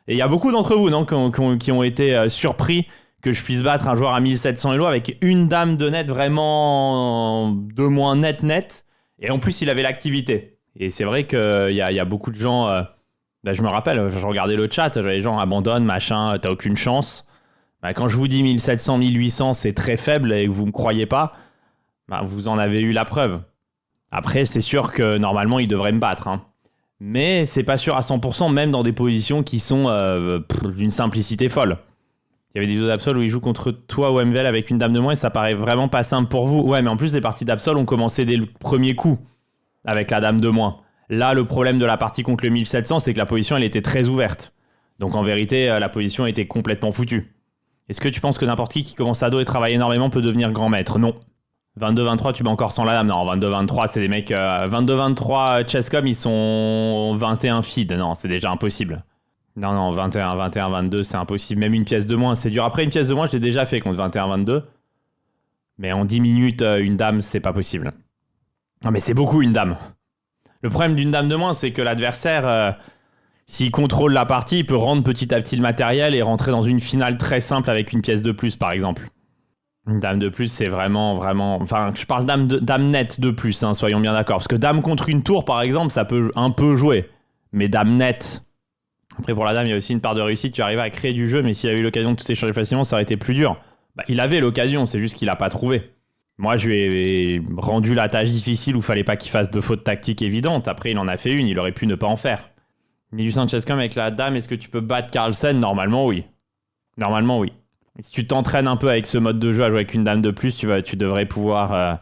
Et il y a beaucoup d'entre vous non, qui ont été surpris que je puisse battre un joueur à 1700 Elo avec une dame de net vraiment de moins net. Et en plus, il avait l'activité. Et c'est vrai qu'il y a beaucoup de gens... je me rappelle, je regardais le chat, les gens abandonnent, machin, t'as aucune chance. Quand je vous dis 1700, 1800, c'est très faible et que vous me croyez pas, vous en avez eu la preuve. Après, c'est sûr que normalement, il devrait me battre. Hein. Mais c'est pas sûr à 100%, même dans des positions qui sont d'une simplicité folle. Il y avait des vidéos d'Absol où il joue contre toi au MVL avec une dame de moins et ça paraît vraiment pas simple pour vous. Ouais, mais en plus, les parties d'Absol ont commencé dès le premier coup avec la dame de moins. Là, le problème de la partie contre le 1700, c'est que la position, elle était très ouverte. Donc en vérité, la position était complètement foutue. Est-ce que tu penses que n'importe qui commence à dos et travaille énormément peut devenir grand maître ? Non. 22-23, tu bats encore sans la dame. Non, 22-23, c'est des mecs... 22-23 Chesscom, ils sont 21 feed. Non, c'est déjà impossible. Non, 21-22, c'est impossible. Même une pièce de moins, c'est dur. Après, une pièce de moins, je l'ai déjà fait contre 21-22. Mais en 10 minutes, une dame, c'est pas possible. Non, mais c'est beaucoup, une dame. Le problème d'une dame de moins, c'est que l'adversaire, s'il contrôle la partie, il peut rendre petit à petit le matériel et rentrer dans une finale très simple avec une pièce de plus, par exemple. Une dame de plus, c'est vraiment... Enfin, je parle dame nette de plus, hein, soyons bien d'accord. Parce que dame contre une tour, par exemple, ça peut un peu jouer. Mais dame nette... Après, pour la dame, il y a aussi une part de réussite. Tu arrives à créer du jeu, mais s'il a eu l'occasion de tout échanger facilement, ça aurait été plus dur. Il avait l'occasion, c'est juste qu'il n'a pas trouvé. Moi, je lui ai rendu la tâche difficile où il fallait pas qu'il fasse de fautes tactiques évidentes. Après, il en a fait une, il aurait pu ne pas en faire. Milieu Chesscom avec la dame, est-ce que tu peux battre Carlsen ? Normalement, oui. Et si tu t'entraînes un peu avec ce mode de jeu à jouer avec une dame de plus, tu devrais pouvoir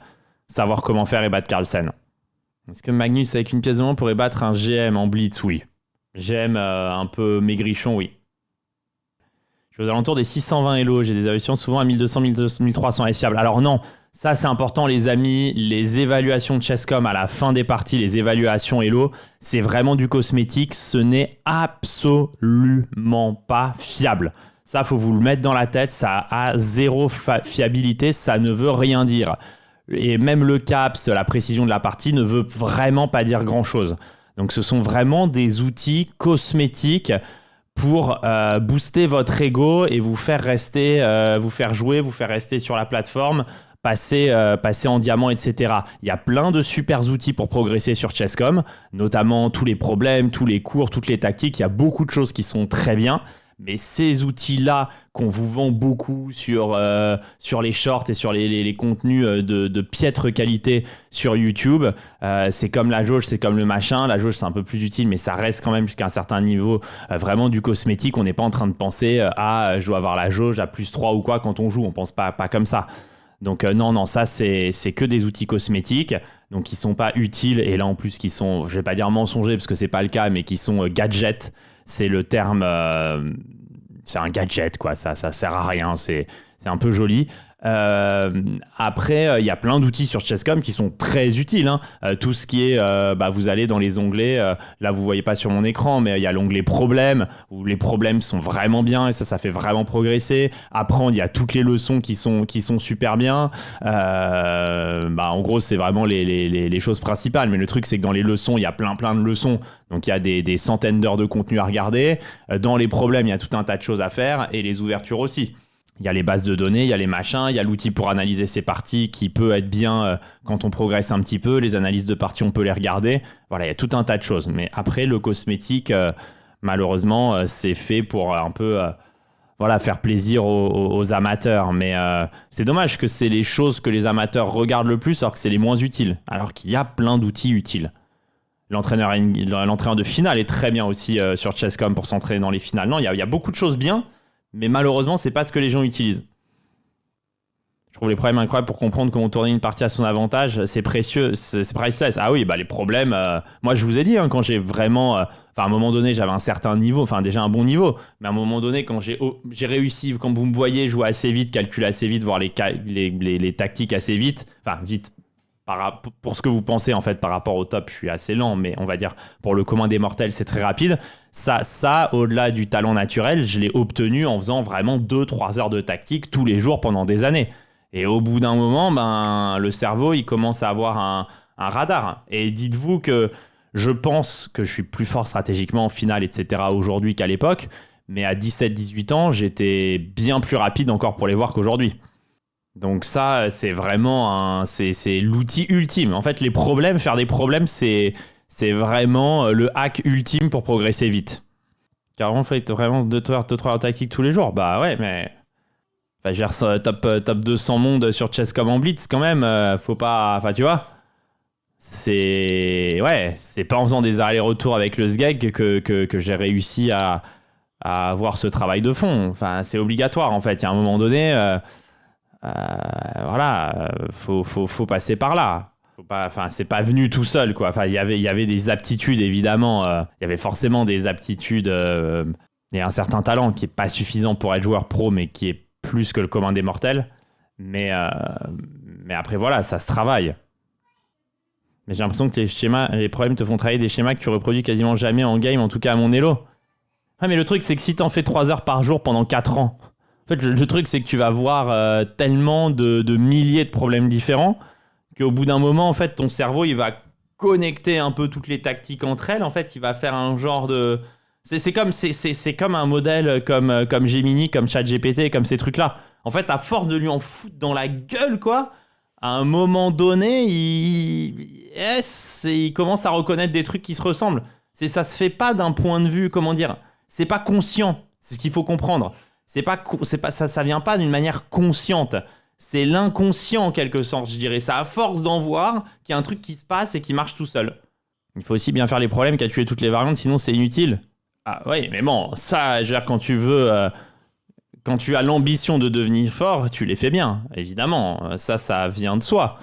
savoir comment faire et battre Carlsen. Est-ce que Magnus, avec une pièce de moins, pourrait battre un GM en blitz ? Oui. GM un peu maigrichon, oui. Je suis aux alentours des 620 Elo. J'ai des évaluations souvent à 1200, 1300 fiables. Alors non, ça c'est important les amis. Les évaluations de Chesscom à la fin des parties, les évaluations Elo, c'est vraiment du cosmétique. Ce n'est absolument pas fiable. Ça, faut vous le mettre dans la tête. Ça a zéro fiabilité. Ça ne veut rien dire. Et même le caps, la précision de la partie, ne veut vraiment pas dire grand-chose. Donc ce sont vraiment des outils cosmétiques pour booster votre ego et vous faire rester, vous faire jouer, vous faire rester sur la plateforme, passer en diamant, etc. Il y a plein de super outils pour progresser sur Chesscom, notamment tous les problèmes, tous les cours, toutes les tactiques. Il y a beaucoup de choses qui sont très bien. Mais ces outils-là qu'on vous vend beaucoup sur les shorts et sur les contenus de piètre qualité sur YouTube, c'est comme la jauge, c'est comme le machin. La jauge, c'est un peu plus utile, mais ça reste quand même jusqu'à un certain niveau vraiment du cosmétique. On n'est pas en train de penser je dois avoir la jauge à plus 3 ou quoi quand on joue. On pense pas comme ça. Donc non, ça c'est que des outils cosmétiques, donc qui sont pas utiles et là en plus qui sont, je vais pas dire mensongers parce que c'est pas le cas, mais qui sont gadgets. C'est le terme, c'est un gadget quoi, ça sert à rien, c'est un peu joli. Après, il y a plein d'outils sur Chesscom qui sont très utiles. Hein. Tout ce qui est, vous allez dans les onglets, là vous voyez pas sur mon écran, mais il y a l'onglet problèmes, où les problèmes sont vraiment bien et ça fait vraiment progresser. Apprendre, il y a toutes les leçons qui sont super bien. En gros, c'est vraiment les choses principales. Mais le truc, c'est que dans les leçons, il y a plein de leçons. Donc il y a des centaines d'heures de contenu à regarder. Dans les problèmes, il y a tout un tas de choses à faire et les ouvertures aussi. Il y a les bases de données, il y a les machins, il y a l'outil pour analyser ses parties qui peut être bien quand on progresse un petit peu. Les analyses de parties, on peut les regarder. Voilà, il y a tout un tas de choses. Mais après, le cosmétique, malheureusement, c'est fait pour un peu faire plaisir aux amateurs. Mais c'est dommage que c'est les choses que les amateurs regardent le plus alors que c'est les moins utiles. Alors qu'il y a plein d'outils utiles. L'entraîneur de finale est très bien aussi sur Chesscom pour s'entraîner dans les finales. Non, il y a beaucoup de choses bien. Mais malheureusement, c'est pas ce que les gens utilisent. Je trouve les problèmes incroyables pour comprendre comment tourner une partie à son avantage. C'est précieux, c'est priceless. Ah oui, les problèmes... moi, je vous ai dit, quand j'ai vraiment... à un moment donné, j'avais un certain niveau, déjà un bon niveau. Mais à un moment donné, quand j'ai réussi, quand vous me voyez jouer assez vite, calculer assez vite, voir les tactiques assez vite... vite. Pour ce que vous pensez en fait par rapport au top, je suis assez lent, mais on va dire pour le commun des mortels, c'est très rapide. Ça au-delà du talent naturel, je l'ai obtenu en faisant vraiment 2-3 heures de tactique tous les jours pendant des années. Et au bout d'un moment, le cerveau, il commence à avoir un radar. Et dites-vous que je pense que je suis plus fort stratégiquement en finale, etc. aujourd'hui qu'à l'époque. Mais à 17-18 ans, j'étais bien plus rapide encore pour les voir qu'aujourd'hui. Donc ça, c'est vraiment c'est l'outil ultime. En fait, faire des problèmes, c'est vraiment le hack ultime pour progresser vite. Car on fait vraiment 2-3 heures tactiques tous les jours. Bah ouais, mais... Enfin, je veux dire, top 200 monde sur Chess.com en blitz, quand même. Faut pas... Enfin, tu vois, c'est pas en faisant des allers-retours avec le SGEG que j'ai réussi à avoir ce travail de fond. Enfin, c'est obligatoire, en fait. Il y a un moment donné... faut passer par là. C'est pas venu tout seul, quoi. Enfin, il y avait des aptitudes, évidemment. Il y avait forcément des aptitudes et un certain talent qui est pas suffisant pour être joueur pro, mais qui est plus que le commun des mortels. Mais après, voilà, ça se travaille. Mais j'ai l'impression que les problèmes te font travailler des schémas que tu reproduis quasiment jamais en game, en tout cas à mon elo. Ouais, mais le truc, c'est que si t'en fais 3 heures par jour pendant 4 ans, en fait, le truc, c'est que tu vas voir tellement de milliers de problèmes différents qu'au bout d'un moment, en fait, ton cerveau, il va connecter un peu toutes les tactiques entre elles. En fait, il va faire un genre de... C'est comme un modèle comme Gemini, comme ChatGPT, comme ces trucs-là. En fait, à force de lui en foutre dans la gueule, quoi, à un moment donné, il commence à reconnaître des trucs qui se ressemblent. Ça se fait pas d'un point de vue, comment dire, c'est pas conscient. C'est ce qu'il faut comprendre. Ça vient pas d'une manière consciente. C'est l'inconscient en quelque sorte, je dirais. C'est à force d'en voir qu'il y a un truc qui se passe et qui marche tout seul. Il faut aussi bien faire les problèmes qu'à tuer toutes les variantes, sinon c'est inutile. Ah oui, mais bon, ça, je veux dire, quand tu veux, quand tu as l'ambition de devenir fort, tu les fais bien, évidemment. Ça vient de soi.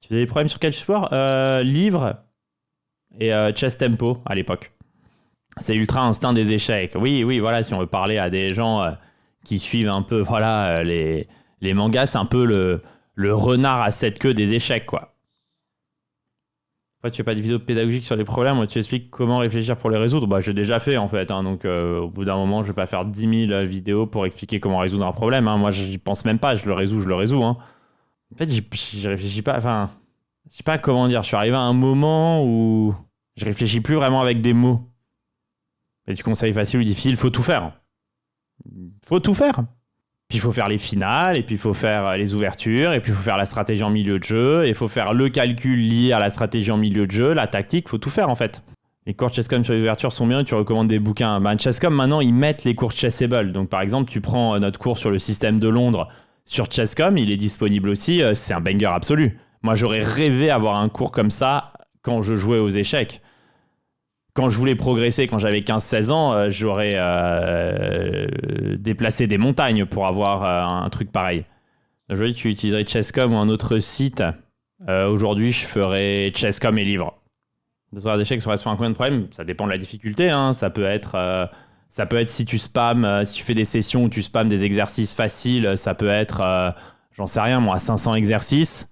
Tu as des problèmes sur quel support ? Livre et Chess Tempo à l'époque. C'est Ultra Instinct des échecs. Oui, voilà, si on veut parler à des gens qui suivent un peu les mangas, c'est un peu le renard à 7 queues des échecs, quoi. Après, tu fais pas de vidéos pédagogiques sur les problèmes, tu expliques comment réfléchir pour les résoudre. Bah, j'ai déjà fait, en fait. Donc, au bout d'un moment, je vais pas faire 10 000 vidéos pour expliquer comment résoudre un problème. Moi, j'y pense même pas. Je le résous. En fait, j'y réfléchis pas. Enfin, je sais pas comment dire. Je suis arrivé à un moment où je réfléchis plus vraiment avec des mots. Et du conseil facile ou difficile, faut tout faire. Faut tout faire. Puis il faut faire les finales, et puis il faut faire les ouvertures, et puis il faut faire la stratégie en milieu de jeu, et il faut faire le calcul lié à la stratégie en milieu de jeu, la tactique, faut tout faire en fait. Les cours Chess.com sur les ouvertures sont bien, tu recommandes des bouquins. Chess.com maintenant ils mettent les cours Chessable. Donc par exemple, tu prends notre cours sur le système de Londres sur Chess.com, il est disponible aussi, c'est un banger absolu. Moi j'aurais rêvé avoir un cours comme ça quand je jouais aux échecs. Quand je voulais progresser, quand j'avais 15-16 ans, j'aurais déplacé des montagnes pour avoir un truc pareil. Aujourd'hui, tu utiliserais Chess.com ou un autre site. Aujourd'hui, je ferais Chess.com et livres. De soir d'échecs, ça reste un combien de problèmes ? Ça dépend de la difficulté. Ça peut être si tu spams, si tu fais des sessions où tu spams des exercices faciles, ça peut être, j'en sais rien moi, 500 exercices.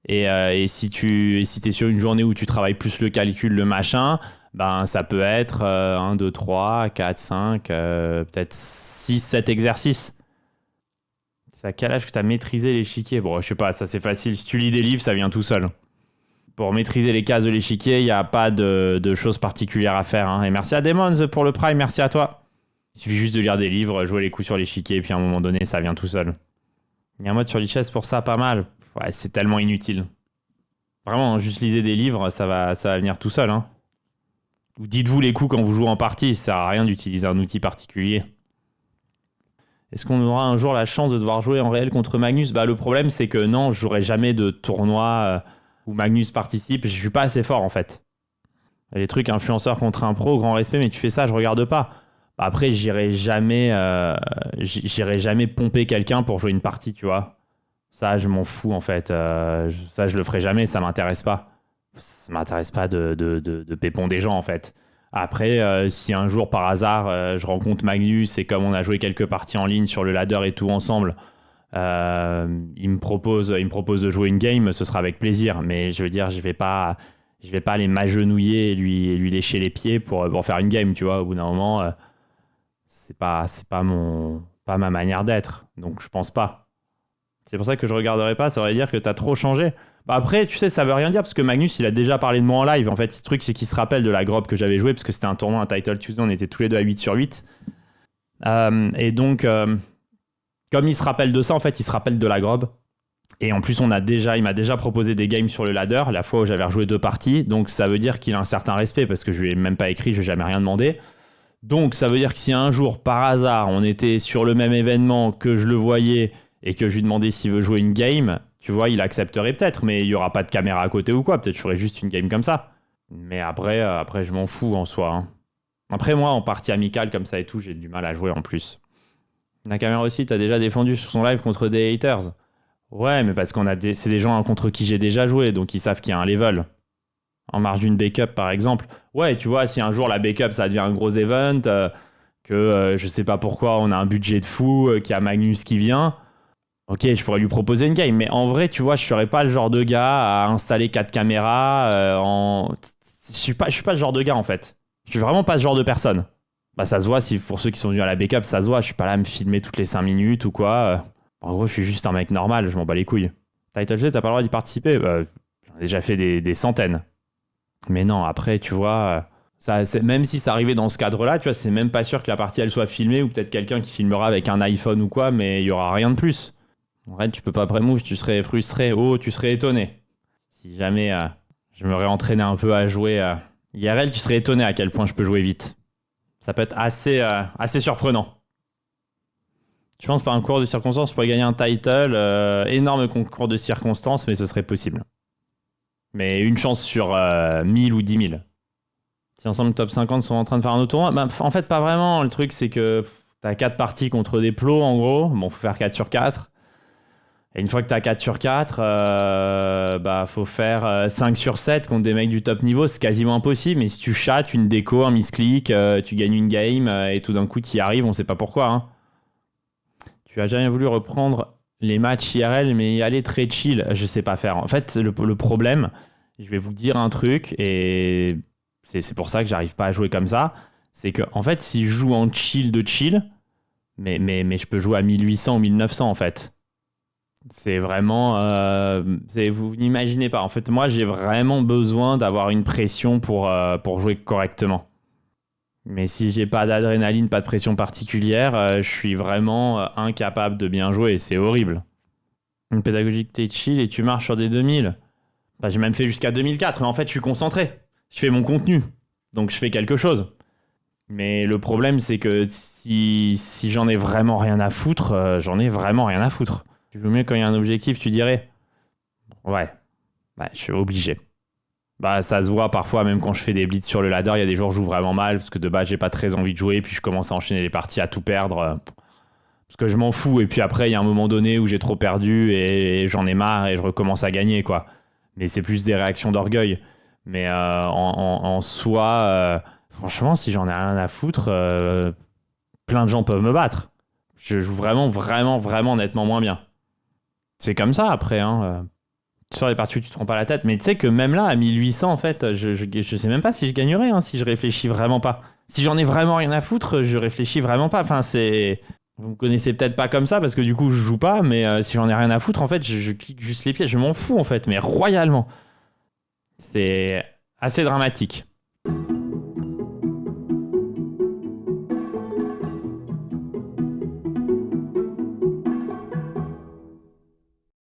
Et si t'es sur une journée où tu travailles plus le calcul, le machin, ben ça peut être 1, 2, 3, 4, 5, peut-être 6, 7 exercices. C'est à quel âge que tu as maîtrisé l'échiquier ? Bon, je sais pas, ça c'est facile. Si tu lis des livres, ça vient tout seul. Pour maîtriser les cases de l'échiquier, il n'y a pas de choses particulières à faire. Et merci à Demons pour le Prime, merci à toi. Il suffit juste de lire des livres, jouer les coups sur l'échiquier, et puis à un moment donné, ça vient tout seul. Il y a un mode sur l'e-chess pour ça, pas mal. Ouais, c'est tellement inutile. Vraiment, juste lisez des livres, ça va venir tout seul. Ou dites-vous les coups quand vous jouez en partie, ça sert à rien d'utiliser un outil particulier. Est-ce qu'on aura un jour la chance de devoir jouer en réel contre Magnus ? Le problème, c'est que non, je jouerai jamais de tournoi où Magnus participe. Je suis pas assez fort, en fait. Les trucs influenceurs contre un pro, grand respect, mais tu fais ça, je regarde pas. Après, j'irai jamais pomper quelqu'un pour jouer une partie, tu vois. Ça, je m'en fous, en fait. Ça, je le ferai jamais, ça m'intéresse pas. Ça m'intéresse pas de pépon des gens, en fait. Après, si un jour, par hasard, je rencontre Magnus et comme on a joué quelques parties en ligne sur le ladder et tout ensemble, il me propose de jouer une game, ce sera avec plaisir. Mais je veux dire, je vais pas aller m'agenouiller et lui lécher les pieds pour faire une game, tu vois. Au bout d'un moment, c'est pas ma manière d'être. Donc, je pense pas. C'est pour ça que je regarderai pas, ça veut dire que t'as trop changé. Après, tu sais, ça veut rien dire parce que Magnus, il a déjà parlé de moi en live. En fait, ce truc, c'est qu'il se rappelle de la grobe que j'avais joué parce que c'était un tournoi, un Title Tuesday, on était tous les deux à 8/8. Et donc, comme il se rappelle de ça, en fait, il se rappelle de la Grob. Et en plus, il m'a déjà proposé des games sur le ladder, la fois où j'avais rejoué 2 parties. Donc, ça veut dire qu'il a un certain respect, parce que je lui ai même pas écrit, je lui ai jamais rien demandé. Donc, ça veut dire que si un jour, par hasard, on était sur le même événement, que je le voyais, et que je lui demandais s'il veut jouer une game, tu vois, il accepterait peut-être, mais il y aura pas de caméra à côté ou quoi. Peut-être je ferais juste une game comme ça. Mais après, je m'en fous en soi. Hein. Après, moi, en partie amicale comme ça et tout, j'ai du mal à jouer en plus. Nakamura aussi, t'as déjà défendu sur son live contre des haters. Ouais, mais parce c'est des gens contre qui j'ai déjà joué, donc ils savent qu'il y a un level. En marge d'une backup, par exemple. Ouais, tu vois, si un jour la backup, ça devient un gros event, que je sais pas pourquoi, on a un budget de fou, qu'il y a Magnus qui vient, ok, je pourrais lui proposer une game. Mais en vrai, tu vois, je serais pas le genre de gars à installer 4 caméras Je suis pas le genre de gars, en fait. Je suis vraiment pas ce genre de personne. Bah, ça se voit, si pour ceux qui sont venus à la backup, ça se voit. Je suis pas là à me filmer toutes les 5 minutes ou quoi. En gros, je suis juste un mec normal, je m'en bats les couilles. Title G, t'as pas le droit d'y participer. J'en ai déjà fait des centaines. Mais non, après, tu vois, même si ça arrivait dans ce cadre-là, tu vois, c'est même pas sûr que la partie elle soit filmée ou peut-être quelqu'un qui filmera avec un iPhone ou quoi, mais il y aura rien de plus. En vrai, tu peux pas pré-move, tu serais frustré. Oh, tu serais étonné. Si jamais je m'aurais entraîné un peu à jouer IRL, tu serais étonné à quel point je peux jouer vite. Ça peut être assez surprenant. Je pense par un concours de circonstances, je pourrais gagner un title. Énorme concours de circonstances, mais ce serait possible. Mais une chance sur 1000 ou 10 000. Si ensemble top 50 sont en train de faire un autre tournoi, bah, en fait pas vraiment. Le truc c'est que t'as 4 parties contre des plots en gros. Bon, faut faire 4 sur 4. Et une fois que t'as 4 sur 4, bah faut faire 5 sur 7 contre des mecs du top niveau. C'est quasiment impossible. Mais si tu chattes une déco, un misclick, tu gagnes une game et tout d'un coup tu y arrives, on sait pas pourquoi. Hein. Tu as jamais voulu reprendre les matchs IRL, mais y aller très chill. Je sais pas faire. En fait, le problème, je vais vous dire un truc, et c'est pour ça que j'arrive pas à jouer comme ça. C'est que, en fait, si je joue en chill de chill, mais je peux jouer à 1800 ou 1900 en fait. C'est vraiment. Vous n'imaginez pas. En fait, moi, j'ai vraiment besoin d'avoir une pression pour jouer correctement. Mais si j'ai pas d'adrénaline, pas de pression particulière, je suis vraiment incapable de bien jouer. C'est horrible. Une pédagogique, t'es chill et tu marches sur des 2000. Bah, j'ai même fait jusqu'à 2004, mais en fait, je suis concentré. Je fais mon contenu. Donc, je fais quelque chose. Mais le problème, c'est que si j'en ai vraiment rien à foutre, j'en ai vraiment rien à foutre. Tu joues mieux quand il y a un objectif, tu dirais. Ouais, je suis obligé. Bah, ça se voit parfois, même quand je fais des blitz sur le ladder, il y a des jours où je joue vraiment mal, parce que de base, j'ai pas très envie de jouer, puis je commence à enchaîner les parties à tout perdre, parce que je m'en fous, et puis après, il y a un moment donné où j'ai trop perdu, et j'en ai marre, et je recommence à gagner, quoi. Mais c'est plus des réactions d'orgueil. Mais en soi, franchement, si j'en ai rien à foutre, plein de gens peuvent me battre. Je joue vraiment, vraiment, vraiment nettement moins bien. C'est comme ça, après, hein. Sur les parties où tu te prends pas la tête, mais tu sais que même là à 1800 en fait je sais même pas si je gagnerais si je réfléchis vraiment pas. Si j'en ai vraiment rien à foutre, je réfléchis vraiment pas. Enfin, vous me connaissez peut-être pas comme ça parce que du coup je joue pas, mais si j'en ai rien à foutre en fait je clique juste les pieds, je m'en fous en fait, mais royalement. C'est assez dramatique.